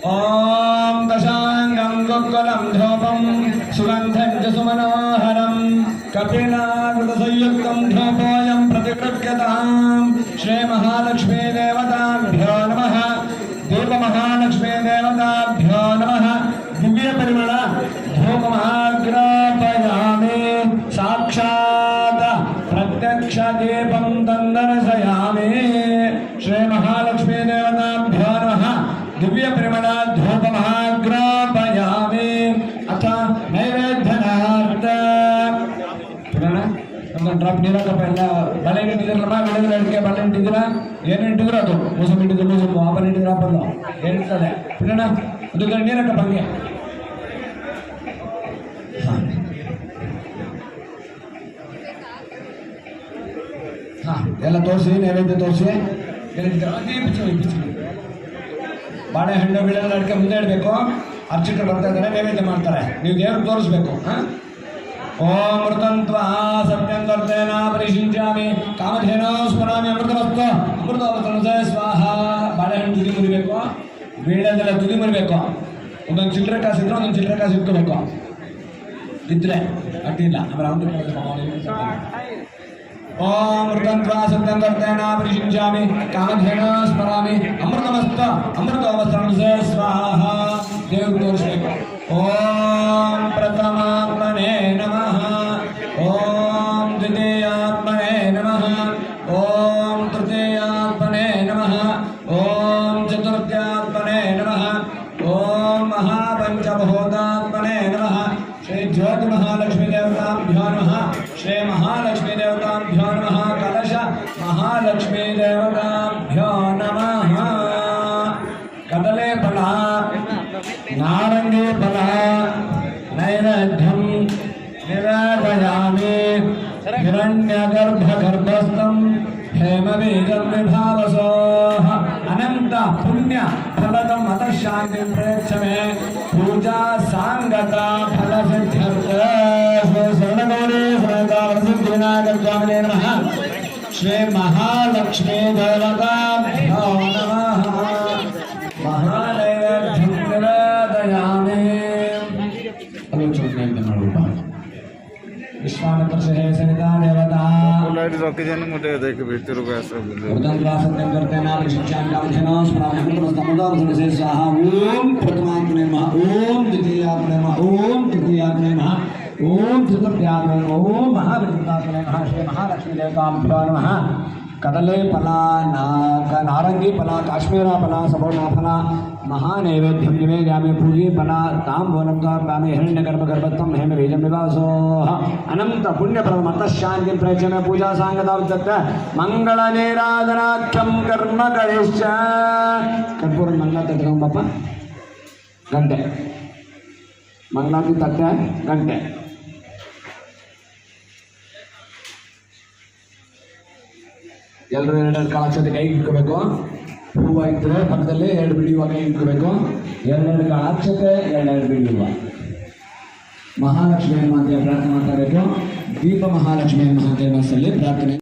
ओम दशांगं गुक्कुलं धूपं सुगंधं च सुमनोहरं कपिलाकृतसंयुक्तं धूपोऽयं प्रतिगृह्यतां श्री महालक्ष्मी देवताभ्यो नमः देव महालक्ष्मी देवताभ्यो नमः दिव्य परिमल धूपमहाग्रापयामि साक्षात् प्रत्यक्ष दीपं तन्दर्शयामि श्री महालक्ष्मी देवताभ्यो नमः दिव्य परिमल धूपमहाग्रापयामि अथ नैवेद्यनार्थ ಡ್ರಾಪ್ ನೀರಾಕಪ್ಪ ಎಲ್ಲ ಬಳೆ ಇಟ್ಟಿದ್ರಲ್ಲಮ್ಮ ಬೆಳೆದ್ರೆ ಅಡಿಕೆ ಬಳೆ ಇಟ್ಟಿದ್ದೀರಾ ಏನು ಇಟ್ಟಿದ್ರು ಅದು ಮೂಸಮ್ ಇಟ್ಟಿದ್ರು ಮೂಸಮ್ ಆಪಲ್ ಇಟ್ಟಿದ್ರ ಆಪಲ್ಲು ಏನಿರ್ತದೆ ಬಿಡೋಣ ಅದು ನೀರಾಕಪ್ಪ ಹಂಗೆ ಹಾಂ ಎಲ್ಲ ತೋರಿಸಿ ನೈವೇದ್ಯ ತೋರಿಸಿ ಬಾಳೆಹಣ್ಣು ಬೆಳೆದ ಅಡಿಕೆ ಮುಂದೆ ಇಡಬೇಕು ಅರ್ಚಕರು ಬರ್ತಾ ಇದ್ದಾರೆ ನೈವೇದ್ಯ ಮಾಡ್ತಾರೆ ನೀವು ದೇವ್ರಿಗೆ ತೋರಿಸ್ಬೇಕು ಹಾಂ ओम मृतंत्वा सत्यं कर्तेन परिशिंचामि कामधेनो स्मरामि अमृतवस्तु अमृतवस्तुसे स्वाहा ಬಾಳೆಹಣ್ಣು ತುದಿ ಮುರಿಬೇಕು ಬೇಡದೆಲ್ಲ ತುದಿ ಮುರಿಬೇಕು ಒಂದೊಂದು ಚಿಲ್ಲರೆ ಕಾಸು ಇದ್ರೆ ಒಂದೊಂದು ಚಿಲ್ಲರೆ ಕಾಸು ಇಟ್ಕೋಬೇಕು ಇದ್ರೆ ಅಡ್ಡಿಲ್ಲ ಆಮೇಲೆ ಅವನು ओम मृतंत्वा सत्यं कर्तेन परिशिंचामि कामधेनो स्मरामि अमृतवस्तुसे स्वाहा ದೇವ್ರಿಗೆ ತೋರಿಸಬೇಕು ओम प्रथमात्मने नमः ओम द्वितीयात्मने नमः ओम तृतीयात्मने नमः ओम चतुर्थ्यात्मने नमः ओम महापंचभूतात्मने नमः श्री ज्योति महालक्ष्मी देवताभ्यो नमः श्री महालक्ष्मी देवताभ्यो नमः कलश महालक्ष्मी देवताभ्यो नमः कदले फल नारंगी फल नैवेद्यं निवेदयामि हिरण्यगर्भगर्भस्थं हेमबीजं विभावसोः अनंत पुण्य फलदं मतशान्तिं प्रेक्ष मे पूजा सांगता फल सिद्ध्यर्थ स्वर्णगौरी स्वर्णगौरी नमः श्री महालक्ष्मी देवताभ्यो नमः महानैवेद्यं निवेदयामि विश्वामित्र से सविता देवता लाइट रखी जाने मुझे देख भीतर को ऐसा बोले वरदान प्राप्त करते ना शिक्षा कामधेनो स्मरामि नमः से स्वाहा ओम प्रथमात्मने नमः ओम द्वितीयात्मने नमः ओम तृतीयात्मने नमः ओम चतुर्थ्यात्मने नमः ओम महाविष्णुतात्मने नमः श्री महालक्ष्मी देवताभ्यो नमः कदले फल नारंगी फल काश्मीर फल सवर्णा फल महानैवेद्यं निवेदयामि पूजी फल ताम्बूलं समर्पयामि हिरण्यगर्भगर्भस्थं हेमबीजं विभावसोः अनंत पुण्यप्रदं मतशान्तिं प्रेक्ष मे पूजा सांगता मंगलनीराजनाख्यं कर्म करिष्य कर्पूर मंगल तत्व गंटे मंगलाती तत्व गंटे ಎಲ್ಲರೂ ಎರಡೆರಡು ಕಾಳಕ್ಷತೆ ಕೈಗೆ ಇಟ್ಕೋಬೇಕು ಹೂವು ಇದ್ದರೆ ಪಕ್ಕದಲ್ಲಿ ಎರಡು ಬಿಡಿಯುವ ಕೈ ಇಟ್ಕೋಬೇಕು ಎರಡೆರಡು ಕಾಳಕ್ಷತೆ ಎರಡೆರಡು ಬಿಡಿಯುವ ಮಹಾಲಕ್ಷ್ಮಿ ಅಂತ ಪ್ರಾರ್ಥನೆ ಮಾಡ್ತಾ ಇರಬೇಕು ದೀಪ ಮಹಾಲಕ್ಷ್ಮಿ ಅಂತ ಪ್ರಾರ್ಥನೆ